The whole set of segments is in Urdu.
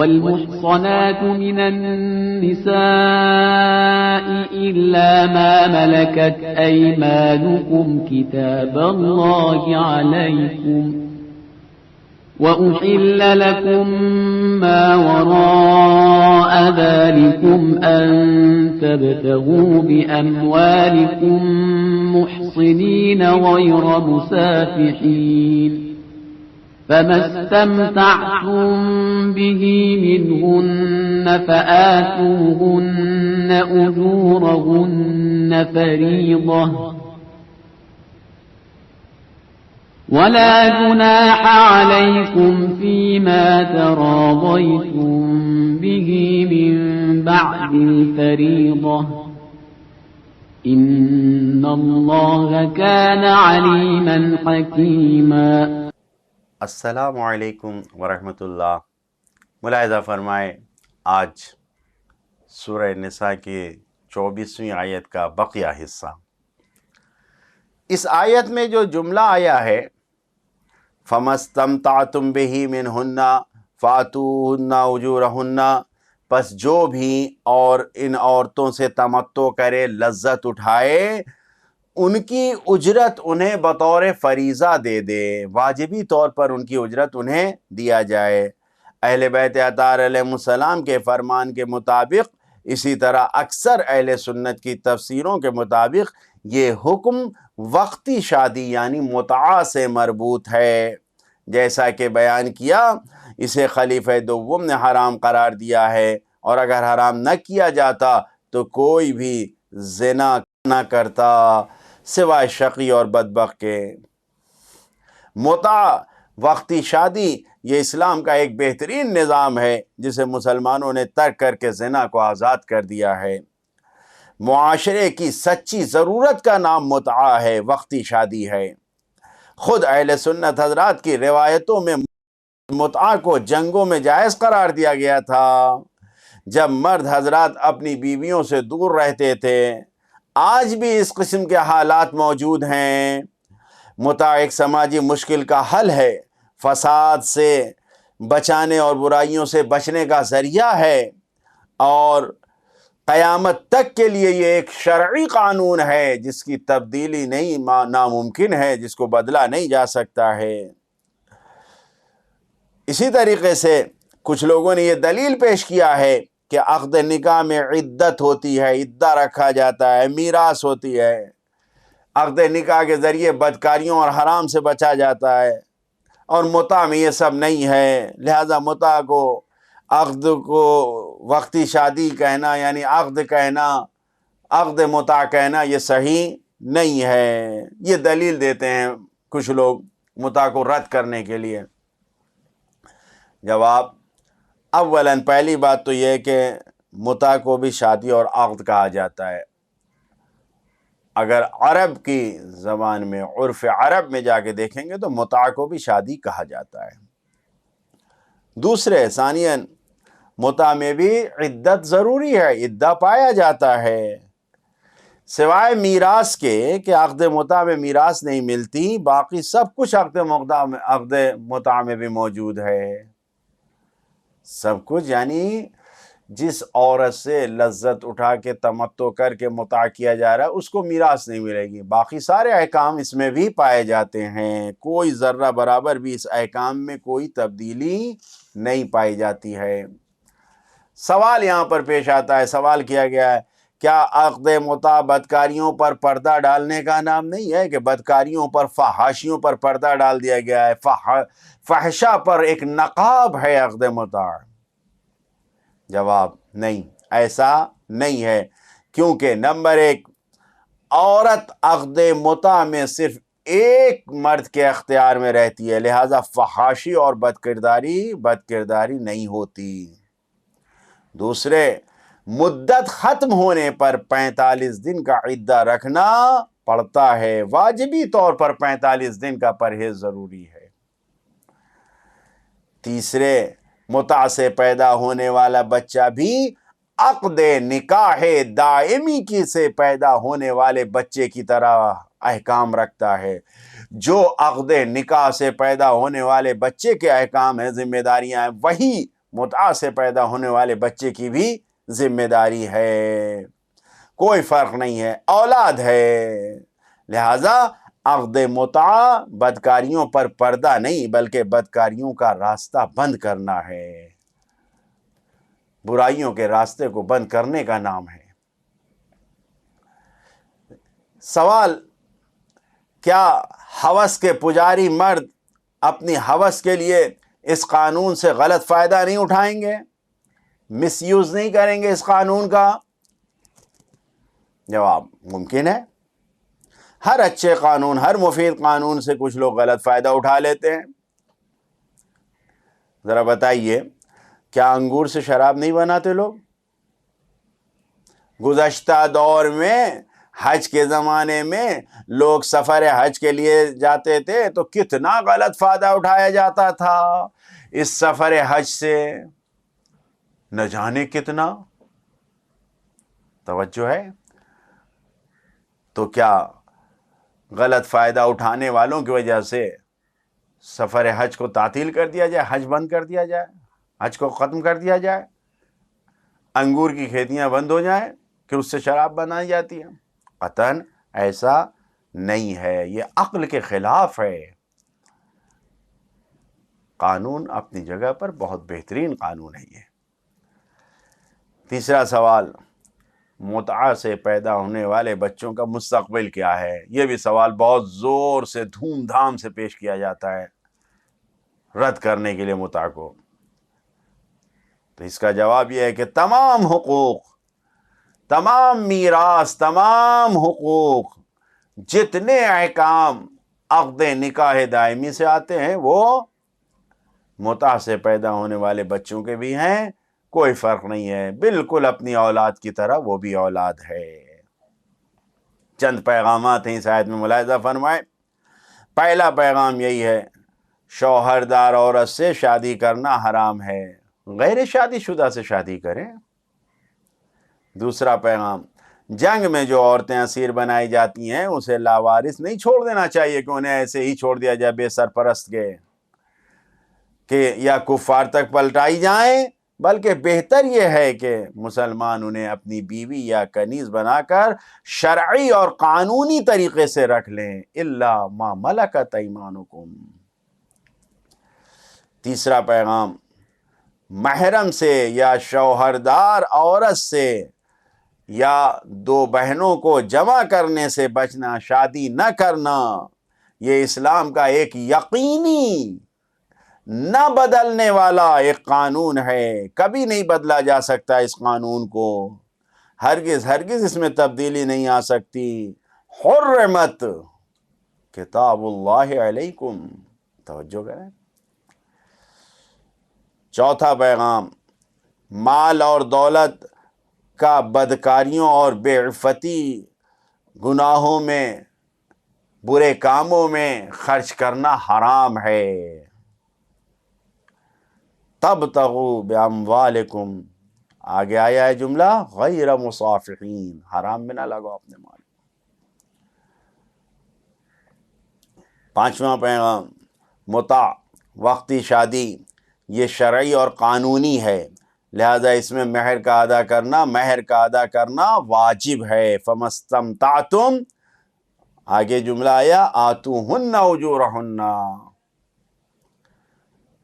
والمحصنات من النساء إلا ما ملكت أيمانكم كتاب الله عليكم وأحل لكم ما وراء ذلكم أن تبتغوا بأموالكم محصنين غير مسافحين فما استمتعتم به منهن فآتوهن أجورهن فريضة ولا جناح عليكم فيما تراضيتم به من بعد الفريضة إن الله كان عليما حكيما. السلام علیکم ورحمۃ اللہ. ملاحظہ فرمائے آج سورہ نساء کی 24ویں آیت کا بقیہ حصہ. اس آیت میں جو جملہ آیا ہے فَمَسْتَمْتَعْتُمْ بِهِ مِنْهُنَّ فَآتُوهُنَّ أُجُورَهُنَّ، پس جو بھی اور ان عورتوں سے تمتع کرے، لذت اٹھائے، ان کی اجرت انہیں بطور فریضہ دے دے، واجبی طور پر ان کی اجرت انہیں دیا جائے. اہل بیت اطہار علیہ السلام کے فرمان کے مطابق، اسی طرح اکثر اہل سنت کی تفسیروں کے مطابق، یہ حکم وقتی شادی یعنی متعہ سے مربوط ہے. جیسا کہ بیان کیا، اسے خلیفہ دوم نے حرام قرار دیا ہے، اور اگر حرام نہ کیا جاتا تو کوئی بھی زنا نہ کرتا سوائے شقی اور بدبخت کے. متعہ وقتی شادی یہ اسلام کا ایک بہترین نظام ہے جسے مسلمانوں نے ترک کر کے زنا کو آزاد کر دیا ہے. معاشرے کی سچی ضرورت کا نام متعہ ہے، وقتی شادی ہے. خود اہل سنت حضرات کی روایتوں میں متعہ کو جنگوں میں جائز قرار دیا گیا تھا، جب مرد حضرات اپنی بیویوں سے دور رہتے تھے. آج بھی اس قسم کے حالات موجود ہیں. متعہ ایک سماجی مشکل کا حل ہے، فساد سے بچانے اور برائیوں سے بچنے کا ذریعہ ہے، اور قیامت تک کے لیے یہ ایک شرعی قانون ہے جس کی تبدیلی نہیں ناممکن ہے، جس کو بدلا نہیں جا سکتا ہے. اسی طریقے سے کچھ لوگوں نے یہ دلیل پیش کیا ہے کہ عقد نکاح میں عدت ہوتی ہے، عدہ رکھا جاتا ہے، میراث ہوتی ہے. عقد نکاح کے ذریعے بدکاریوں اور حرام سے بچا جاتا ہے، اور متعہ میں یہ سب نہیں ہے. لہذا متعہ کو، عقد کو وقتی شادی کہنا یعنی عقد کہنا، عقد متعہ کہنا، یہ صحیح نہیں ہے. یہ دلیل دیتے ہیں کچھ لوگ متعہ کو رد کرنے کے لیے. جواب: اولاً پہلی بات تو یہ کہ متعہ کو بھی شادی اور عقد کہا جاتا ہے. اگر عرب کی زبان میں، عرف عرب میں جا کے دیکھیں گے تو متعہ کو بھی شادی کہا جاتا ہے. دوسرے، ثانیاً متعہ میں بھی عدت ضروری ہے، عدہ پایا جاتا ہے. سوائے میراث کے کہ عقد متعہ میں میراث نہیں ملتی، باقی سب کچھ عقد متعہ میں بھی موجود ہے. سب کچھ یعنی جس عورت سے لذت اٹھا کے تمتع کر کے متعہ کیا جا رہا ہے اس کو میراث نہیں ملے گی. باقی سارے احکام اس میں بھی پائے جاتے ہیں، کوئی ذرہ برابر بھی اس احکام میں کوئی تبدیلی نہیں پائی جاتی ہے. سوال یہاں پر پیش آتا ہے، سوال کیا گیا ہے، کیا عقد متعہ بدکاریوں پر پردہ ڈالنے کا نام نہیں ہے کہ بدکاریوں پر، فحاشیوں پر پردہ ڈال دیا گیا ہے؟ فحشہ پر ایک نقاب ہے عقد متعہ. جواب: نہیں، ایسا نہیں ہے، کیونکہ نمبر ایک، عورت عقد متعہ میں صرف ایک مرد کے اختیار میں رہتی ہے، لہذا فحاشی اور بدکرداری نہیں ہوتی. دوسرے، مدت ختم ہونے پر 45 دن کا عدہ رکھنا پڑتا ہے، واجبی طور پر 45 دن کا پرہیز ضروری ہے. تیسرے، متعہ سے پیدا ہونے والا بچہ بھی عقد نکاح دائمی کی سے پیدا ہونے والے بچے کی طرح احکام رکھتا ہے. جو عقد نکاح سے پیدا ہونے والے بچے کے احکام ہیں، ذمہ داریاں ہیں، وہی متعہ سے پیدا ہونے والے بچے کی بھی ذمہ داری ہے، کوئی فرق نہیں ہے، اولاد ہے۔ لہذا عقد متعہ بدکاریوں پر پردہ نہیں بلکہ بدکاریوں کا راستہ بند کرنا ہے، برائیوں کے راستے کو بند کرنے کا نام ہے۔ سوال، کیا ہوس کے پجاری مرد اپنی ہوس کے لیے اس قانون سے غلط فائدہ نہیں اٹھائیں گے، مس یوز نہیں کریں گے اس قانون کا؟ جواب، ممکن ہے۔ ہر اچھے قانون، ہر مفید قانون سے کچھ لوگ غلط فائدہ اٹھا لیتے ہیں۔ ذرا بتائیے، کیا انگور سے شراب نہیں بناتے لوگ؟ گزشتہ دور میں حج کے زمانے میں لوگ سفر حج کے لیے جاتے تھے تو کتنا غلط فائدہ اٹھایا جاتا تھا اس سفر حج سے، نہ جانے کتنا۔ توجہ ہے؟ تو کیا غلط فائدہ اٹھانے والوں کی وجہ سے سفر حج کو تعطیل کر دیا جائے، حج بند کر دیا جائے، حج کو ختم کر دیا جائے، انگور کی کھیتیاں بند ہو جائیں کہ اس سے شراب بنائی جاتی ہے؟ قطعاً ایسا نہیں ہے، یہ عقل کے خلاف ہے۔ قانون اپنی جگہ پر بہت بہترین قانون ہے یہ۔ تیسرا سوال، متعہ سے پیدا ہونے والے بچوں کا مستقبل کیا ہے؟ یہ بھی سوال بہت زور سے، دھوم دھام سے پیش کیا جاتا ہے رد کرنے کے لیے متعہ کو۔ تو اس کا جواب یہ ہے کہ تمام حقوق، تمام میراث، تمام حقوق، جتنے احکام عقد نکاح دائمی سے آتے ہیں وہ متعہ سے پیدا ہونے والے بچوں کے بھی ہیں، کوئی فرق نہیں ہے، بالکل اپنی اولاد کی طرح وہ بھی اولاد ہے۔ چند پیغامات ہیں اس آیت میں، ملاحظہ فرمائیں۔ پہلا پیغام یہی ہے، شوہردار عورت سے شادی کرنا حرام ہے، غیر شادی شدہ سے شادی کریں۔ دوسرا پیغام، جنگ میں جو عورتیں اسیر بنائی جاتی ہیں اسے لاوارث نہیں چھوڑ دینا چاہیے کہ انہیں ایسے ہی چھوڑ دیا جائے بے سرپرست کے، کہ یا کفار تک پلٹائی جائیں، بلکہ بہتر یہ ہے کہ مسلمان انہیں اپنی بیوی یا کنیز بنا کر شرعی اور قانونی طریقے سے رکھ لیں، الا ما ملکت ایمانکم۔ تیسرا پیغام، محرم سے یا شوہردار عورت سے یا دو بہنوں کو جمع کرنے سے بچنا، شادی نہ کرنا، یہ اسلام کا ایک یقینی، نہ بدلنے والا ایک قانون ہے، کبھی نہیں بدلا جا سکتا اس قانون کو، ہرگز ہرگز اس میں تبدیلی نہیں آ سکتی۔ حرمت کتاب اللہ علیکم، توجہ کریں۔ چوتھا پیغام، مال اور دولت کا بدکاریوں اور بے عفتی، گناہوں میں، برے کاموں میں خرچ کرنا حرام ہے۔ تبتغوا باموالکم، آگے آیا ہے جملہ، غیر مصافحین، حرام میں نہ لگو اپنے مال۔ پانچواں پیغام، متع، وقتی شادی، یہ شرعی اور قانونی ہے، لہذا اس میں مہر کا ادا کرنا واجب ہے۔ فمستمتعتم، آگے جملہ آیا، آتوہن اجورہن۔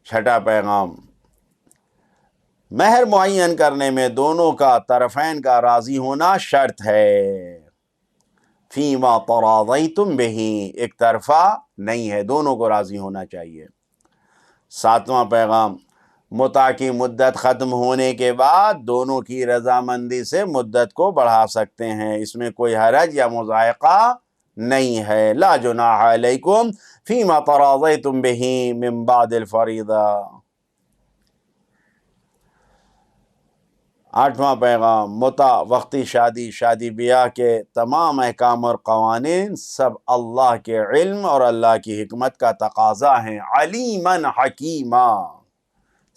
چھٹا پیغام، مہر معین کرنے میں دونوں کا، طرفین کا راضی ہونا شرط ہے، فیما تراضیتم بہ، ایک طرفہ نہیں ہے، دونوں کو راضی ہونا چاہیے۔ ساتواں پیغام، متع کی مدت ختم ہونے کے بعد دونوں کی رضامندی سے مدت کو بڑھا سکتے ہیں، اس میں کوئی حرج یا مضائقہ نہیں ہے۔ لا جناح علیکم فیما تراضیتم بہ من بعد الفریضہ۔ آٹھواں پیغام، متع، وقتی شادی، شادی بیاہ کے تمام احکام اور قوانین سب اللہ کے علم اور اللہ کی حکمت کا تقاضا ہیں، علیماً حکیما،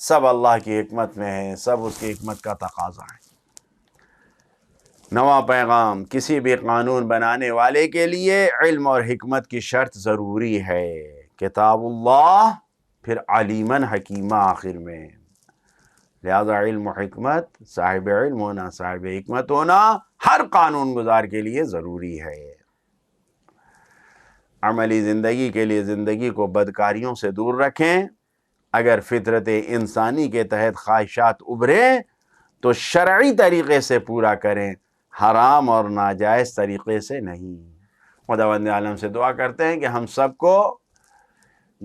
سب اللہ کی حکمت میں ہیں، سب اس کی حکمت کا تقاضا ہے۔ نواں پیغام، کسی بھی قانون بنانے والے کے لیے علم اور حکمت کی شرط ضروری ہے، کتاب اللہ، پھر علیماً حکیما آخر میں۔ لہذا علم و حکمت، صاحب علم ہونا، صاحب حکمت ہونا ہر قانون گزار کے لیے ضروری ہے۔ عملی زندگی کے لیے زندگی کو بدکاریوں سے دور رکھیں۔ اگر فطرت انسانی کے تحت خواہشات ابھریں تو شرعی طریقے سے پورا کریں، حرام اور ناجائز طریقے سے نہیں۔ خداوند عالم سے دعا کرتے ہیں کہ ہم سب کو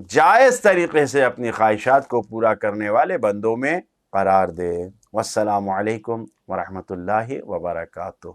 جائز طریقے سے اپنی خواہشات کو پورا کرنے والے بندوں میں قرار دے۔ والسلام علیکم ورحمۃ اللہ وبرکاتہ۔